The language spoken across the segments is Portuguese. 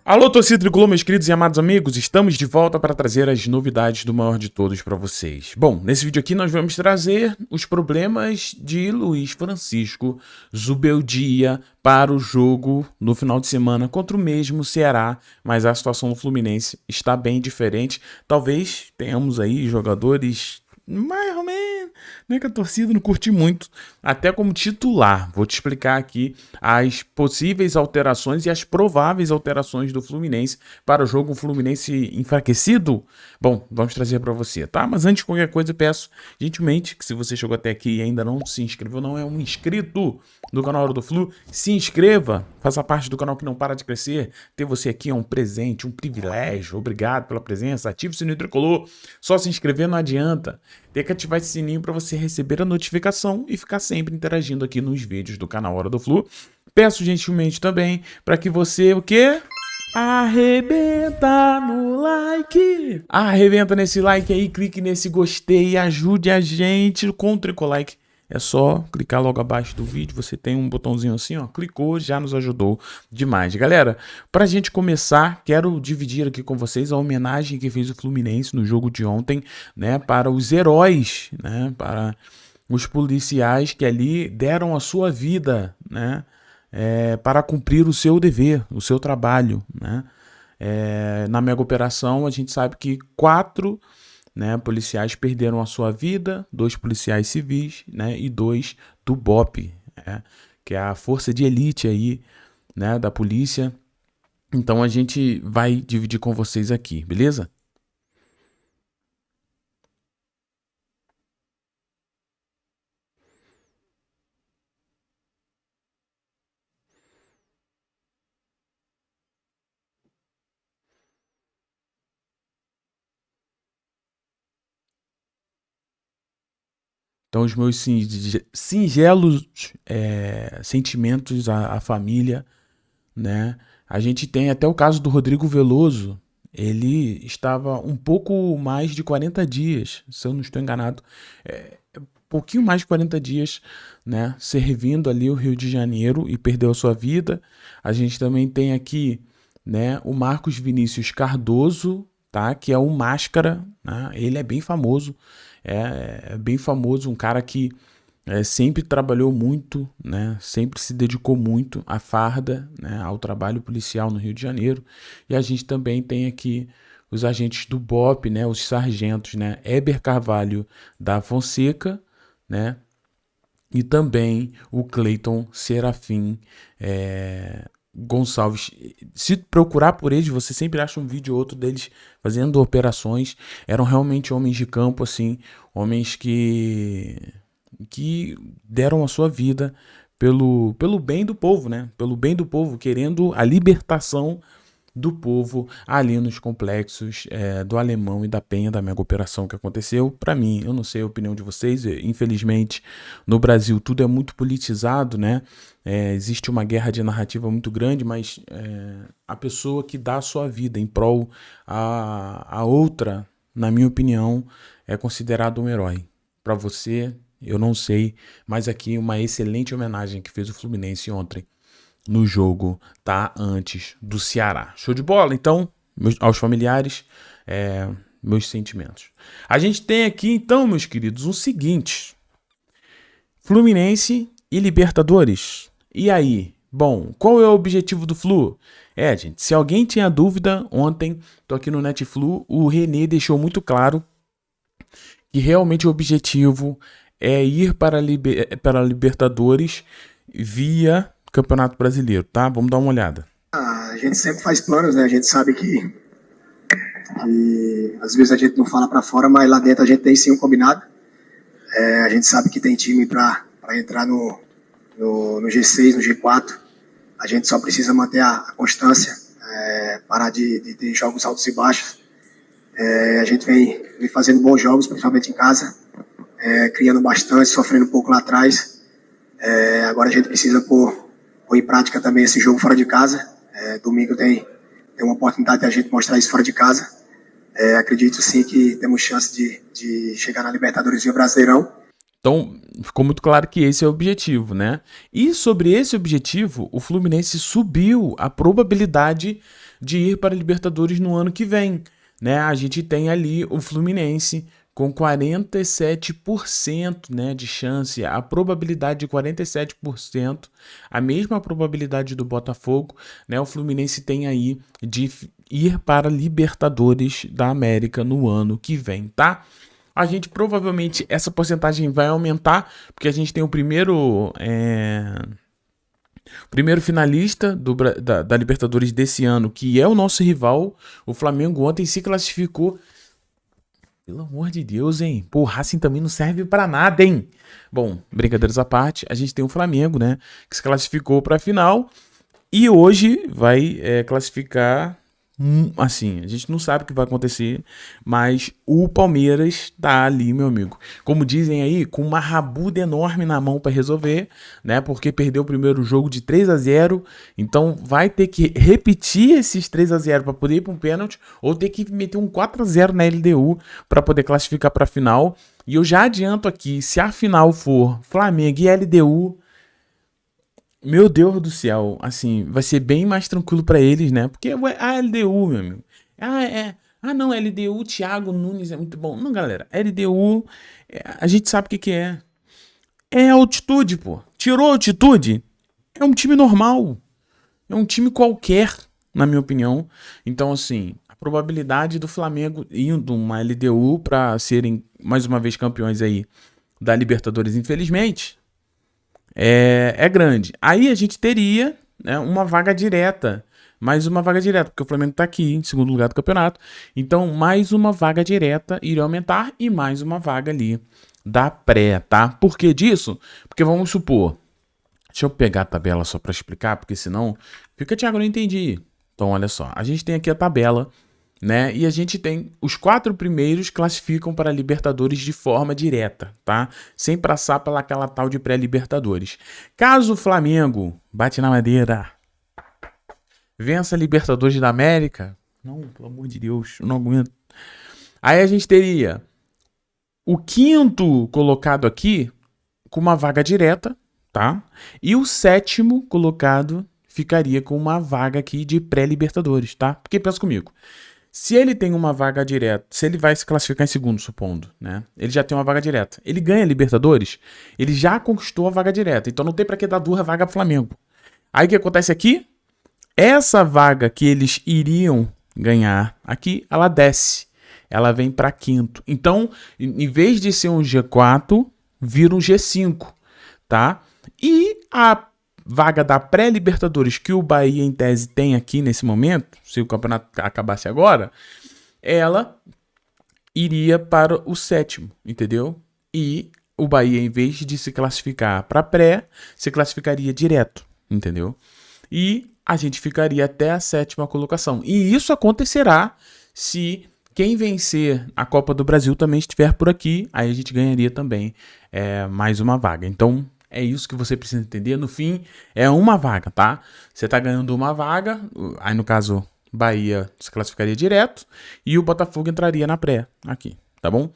Alô, torcida tricolor, meus queridos e amados amigos, estamos de volta para trazer as novidades do maior de todos para vocês. Bom, nesse vídeo aqui nós vamos trazer os problemas de Luiz Francisco Zubeldia para o jogo no final de semana contra o mesmo Ceará, mas a situação do Fluminense está bem diferente. Talvez tenhamos aí jogadores mais ou menos, né, que a torcida não curte muito, até como titular. Vou te explicar aqui as possíveis alterações e as prováveis alterações do Fluminense para o jogo Fluminense enfraquecido. Bom, vamos trazer para você, tá? Mas antes de qualquer coisa, eu peço gentilmente que se você chegou até aqui e ainda não se inscreveu, não é um inscrito do canal Hora do Flu, se inscreva, faça parte do canal que não para de crescer. Ter você aqui é um presente, um privilégio. Obrigado pela presença. Ative o sininho tricolor. Só se inscrever não adianta. Tem que ativar esse sininho para você receber a notificação e ficar sempre interagindo aqui nos vídeos do canal Hora do Flu. Peço gentilmente também para que você, o quê? Arrebenta no like. Arrebenta nesse like aí, clique nesse gostei e ajude a gente com o Tricolike. É só clicar logo abaixo do vídeo, você tem um botãozinho assim, ó, clicou, já nos ajudou demais. Galera, pra gente começar, quero dividir aqui com vocês a homenagem que fez o Fluminense no jogo de ontem, né, para os heróis, né, para os policiais que ali deram a sua vida, né, para cumprir o seu dever, o seu trabalho, né. Na mega operação, a gente sabe que 4, né, policiais perderam a sua vida, 2 policiais civis, né, e 2 do BOP, que é a força de elite aí, né, da polícia. Então a gente vai dividir com vocês aqui, beleza? Então, os meus singelos sentimentos à família, né? A gente tem até o caso do Rodrigo Veloso. Ele estava um pouco mais de 40 dias, se eu não estou enganado, um pouquinho mais de 40 dias, né? Servindo ali o Rio de Janeiro e perdeu a sua vida. A gente também tem aqui, né, o Marcos Vinícius Cardoso, tá? Que é o Máscara, né? Ele é bem famoso, é bem famoso, um cara que sempre trabalhou muito, né? Sempre se dedicou muito à farda, né? Ao trabalho policial no Rio de Janeiro. E a gente também tem aqui os agentes do BOP, né? Os sargentos, né? Heber Carvalho da Fonseca, né? E também o Cleiton Serafim Gonçalves. Se procurar por eles, você sempre acha um vídeo ou outro deles fazendo operações. Eram realmente homens de campo, assim, homens que deram a sua vida pelo bem do povo, né? Pelo bem do povo, querendo a libertação do povo ali nos complexos do Alemão e da Penha, da mega operação que aconteceu. Para mim, eu não sei a opinião de vocês, infelizmente no Brasil tudo é muito politizado, né? Existe uma guerra de narrativa muito grande, mas a pessoa que dá a sua vida em prol a outra, na minha opinião, é considerado um herói. Para você, eu não sei, mas aqui uma excelente homenagem que fez o Fluminense ontem no jogo, tá? Antes do Ceará. Show de bola? Então, aos familiares, meus sentimentos. A gente tem aqui, então, meus queridos, o seguinte: Fluminense e Libertadores. E aí? Bom, qual é o objetivo do Flu? Gente, se alguém tinha dúvida, ontem, tô aqui no Netflu, o René deixou muito claro que realmente o objetivo é ir para a Libertadores via Campeonato Brasileiro, tá? Vamos dar uma olhada. A gente sempre faz planos, né? A gente sabe que às vezes a gente não fala pra fora, mas lá dentro a gente tem sim um combinado. A gente sabe que tem time pra entrar no G6, no G4. A gente só precisa manter a constância, parar de ter jogos altos e baixos. A gente vem fazendo bons jogos, principalmente em casa, criando bastante, sofrendo um pouco lá atrás. Agora a gente precisa pôr em prática também esse jogo fora de casa. Domingo tem uma oportunidade de a gente mostrar isso fora de casa. Acredito sim que temos chance de chegar na Libertadores e o Brasileirão. Então, ficou muito claro que esse é o objetivo, né? E sobre esse objetivo, o Fluminense subiu a probabilidade de ir para a Libertadores no ano que vem, né? A gente tem ali o Fluminense com 47%, né, de chance, a probabilidade de 47%, a mesma probabilidade do Botafogo, né? O Fluminense tem aí de ir para a Libertadores da América no ano que vem, tá? A gente provavelmente, essa porcentagem vai aumentar, porque a gente tem o primeiro finalista da Libertadores desse ano, que é o nosso rival, o Flamengo. Ontem se classificou. Pelo amor de Deus, hein? Pô, o Racing também não serve pra nada, hein? Bom, brincadeiras à parte, a gente tem o Flamengo, né, que se classificou pra final e hoje vai classificar. Assim, a gente não sabe o que vai acontecer, mas o Palmeiras tá ali, meu amigo. Como dizem aí, com uma rabuda enorme na mão para resolver, né? Porque perdeu o primeiro jogo de 3-0, então vai ter que repetir esses 3-0 para poder ir para um pênalti, ou ter que meter um 4-0 na LDU para poder classificar para a final. E eu já adianto aqui, se a final for Flamengo e LDU, meu Deus do céu, assim, vai ser bem mais tranquilo pra eles, né? Porque a LDU, meu amigo. Não, LDU, Thiago Nunes é muito bom. Não, galera, LDU, a gente sabe o que é. É altitude, pô. Tirou altitude, é um time normal. É um time qualquer, na minha opinião. Então, assim, a probabilidade do Flamengo indo uma LDU pra serem mais uma vez campeões aí da Libertadores, infelizmente, é grande. Aí a gente teria, né, uma vaga direta. Mais uma vaga direta, porque o Flamengo tá aqui em segundo lugar do campeonato. Então, mais uma vaga direta iria aumentar e mais uma vaga ali da pré, tá? Por que disso? Porque vamos supor. Deixa eu pegar a tabela só para explicar, porque senão fica, Thiago, eu não entendi. Então, olha só. A gente tem aqui a tabela, né? E a gente tem os 4 primeiros classificam para a Libertadores de forma direta, tá? Sem passar pela aquela tal de pré-Libertadores. Caso o Flamengo bate na madeira, vença a Libertadores da América, não, pelo amor de Deus, eu não aguento. Aí a gente teria o 5º colocado aqui com uma vaga direta, tá? E o 7º colocado ficaria com uma vaga aqui de pré-Libertadores, tá? Porque pensa comigo. Se ele tem uma vaga direta, se ele vai se classificar em segundo, supondo, né? Ele já tem uma vaga direta. Ele ganha a Libertadores, ele já conquistou a vaga direta. Então não tem pra que dar 2 vagas pro Flamengo. Aí o que acontece aqui? Essa vaga que eles iriam ganhar aqui, ela desce. Ela vem pra 5º. Então, em vez de ser um G4, vira um G5, tá? E a vaga da pré-Libertadores que o Bahia, em tese, tem aqui nesse momento, se o campeonato acabasse agora, ela iria para o 7º, entendeu? E o Bahia, em vez de se classificar para pré, se classificaria direto, entendeu? E a gente ficaria até a 7ª colocação. E isso acontecerá se quem vencer a Copa do Brasil também estiver por aqui, aí a gente ganharia também mais uma vaga. Então, é isso que você precisa entender. No fim, é uma vaga, tá? Você tá ganhando uma vaga, aí no caso, Bahia se classificaria direto e o Botafogo entraria na pré aqui, tá bom?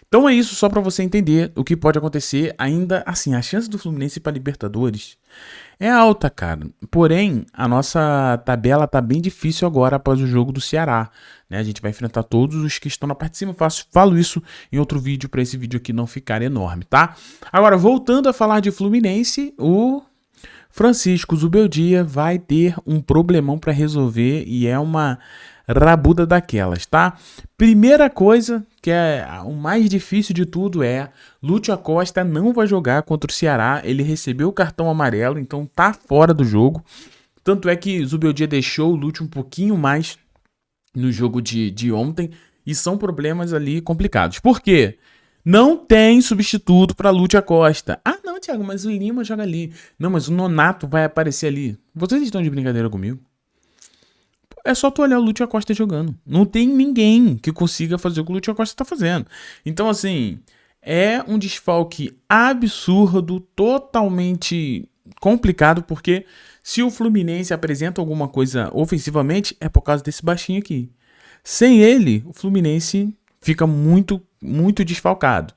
Então é isso, só para você entender o que pode acontecer. Ainda assim, a chance do Fluminense ir para Libertadores é alta, cara. Porém, a nossa tabela tá bem difícil agora após o jogo do Ceará, né? A gente vai enfrentar todos os que estão na parte de cima. Falo isso em outro vídeo para esse vídeo aqui não ficar enorme, tá? Agora, voltando a falar de Fluminense, o Francisco Zubeldia vai ter um problemão para resolver e é uma rabuda daquelas, tá? Primeira coisa, que é o mais difícil de tudo, é Lúcio Acosta não vai jogar contra o Ceará, ele recebeu o cartão amarelo, então tá fora do jogo. Tanto é que Zubeldia deixou o Lúcio um pouquinho mais no jogo de ontem, e são problemas ali complicados. Por quê? Não tem substituto para Lúcio Acosta. Ah, não, Thiago, mas o Lima joga ali. Não, mas o Nonato vai aparecer ali. Vocês estão de brincadeira comigo? É só tu olhar o Lúcio Acosta jogando. Não tem ninguém que consiga fazer o que o Lúcio Acosta tá fazendo. Então, assim, é um desfalque absurdo, totalmente complicado, porque se o Fluminense apresenta alguma coisa ofensivamente, é por causa desse baixinho aqui. Sem ele, o Fluminense fica muito muito desfalcado.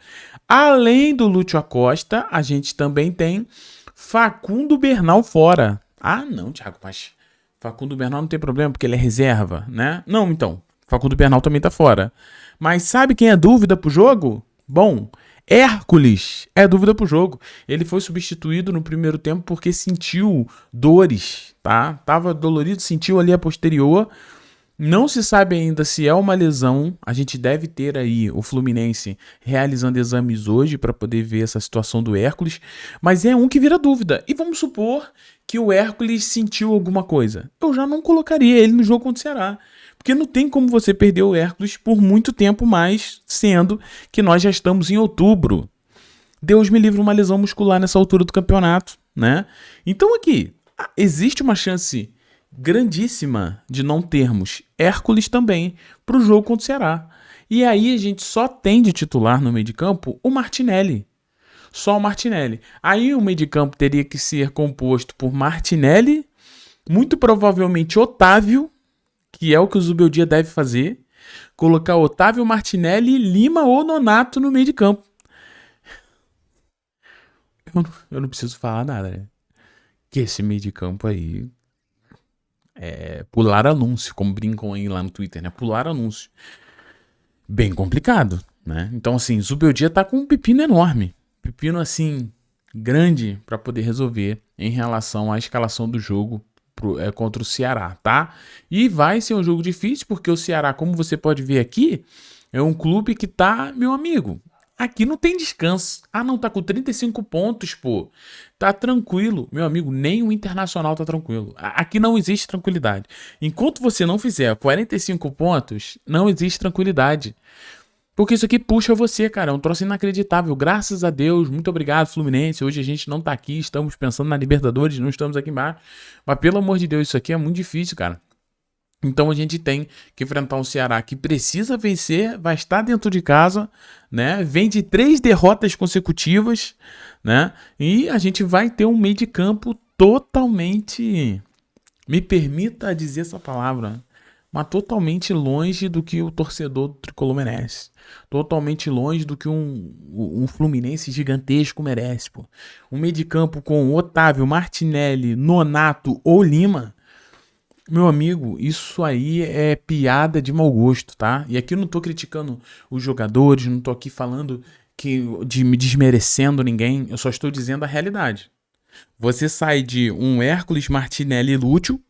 Além do Lúcio Acosta, a gente também tem Facundo Bernal fora. Ah, não, Thiago, mas Facundo Bernal não tem problema porque ele é reserva, né? Não, então, Facundo Bernal também tá fora. Mas sabe quem é dúvida pro jogo? Bom, Hércules é dúvida pro jogo. Ele foi substituído no primeiro tempo porque sentiu dores, tá? Tava dolorido, sentiu ali a posterior. Não se sabe ainda se é uma lesão. A gente deve ter aí o Fluminense realizando exames hoje para poder ver essa situação do Hércules. Mas é um que vira dúvida. E vamos supor que o Hércules sentiu alguma coisa. Eu já não colocaria ele no jogo contra o Ceará. Porque não tem como você perder o Hércules por muito tempo mais, sendo que nós já estamos em outubro. Deus me livre uma lesão muscular nessa altura do campeonato, né? Então aqui, existe uma chance grandíssima de não termos Hércules também para o jogo contra o Ceará. E aí a gente só tem de titular no meio de campo o Martinelli. Só o Martinelli. Aí o meio de campo teria que ser composto por Martinelli, muito provavelmente Otávio, que é o que o Zubeldia deve fazer, colocar Otávio, Martinelli, Lima ou Nonato no meio de campo. Eu não preciso falar nada, né? Que esse meio de campo aí é pular anúncio, como brincam aí lá no Twitter, né? Pular anúncio. Bem complicado, né? Então, assim, Zubeldia tá com um pepino enorme. Pepino, assim, grande para poder resolver em relação à escalação do jogo contra o Ceará, tá? E vai ser um jogo difícil, porque o Ceará, como você pode ver aqui, é um clube que tá, meu amigo, aqui não tem descanso. Ah, não, tá com 35 pontos, pô. Tá tranquilo. Meu amigo, nem o Internacional tá tranquilo. Aqui não existe tranquilidade. Enquanto você não fizer 45 pontos, não existe tranquilidade. Porque isso aqui puxa você, cara. É um troço inacreditável. Graças a Deus. Muito obrigado, Fluminense. Hoje a gente não tá aqui. Estamos pensando na Libertadores. Não estamos aqui embaixo. Mas pelo amor de Deus, isso aqui é muito difícil, cara. Então a gente tem que enfrentar um Ceará que precisa vencer. Vai estar dentro de casa, né? Vem de 3 derrotas consecutivas, né? E a gente vai ter um meio de campo totalmente... Me permita dizer essa palavra... mas totalmente longe do que o torcedor do Tricolor merece. Totalmente longe do que um Fluminense gigantesco merece, pô. Um meio de campo com Otávio, Martinelli, Nonato ou Lima, meu amigo, isso aí é piada de mau gosto, tá? E aqui eu não tô criticando os jogadores, não tô aqui falando de me desmerecendo ninguém, eu só estou dizendo a realidade. Você sai de um Hércules, Martinelli e Lúcio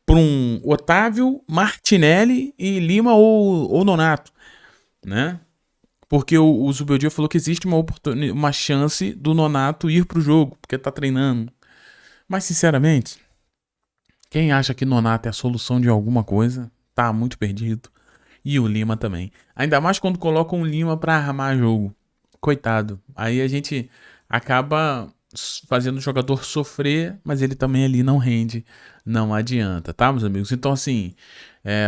para um Otávio, Martinelli e Lima ou Nonato, né? Porque o Zubeldia falou que existe uma chance do Nonato ir pro jogo, porque tá treinando. Mas, sinceramente, quem acha que Nonato é a solução de alguma coisa, tá muito perdido. E o Lima também. Ainda mais quando colocam o Lima pra armar jogo. Coitado. Aí a gente acaba fazendo o jogador sofrer, mas ele também ali não rende, não adianta, tá, meus amigos? Então, assim,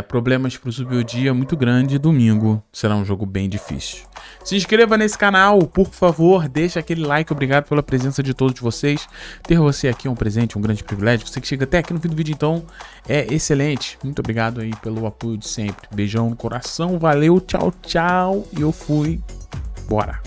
problemas pro Zubeldia muito grande. Domingo será um jogo bem difícil. Se inscreva nesse canal, por favor, deixa aquele like. Obrigado pela presença de todos vocês. Ter você aqui é um presente, um grande privilégio. Você que chega até aqui no fim do vídeo, então, é excelente. Muito obrigado aí pelo apoio de sempre. Beijão no coração, valeu, tchau, tchau. E eu fui, bora.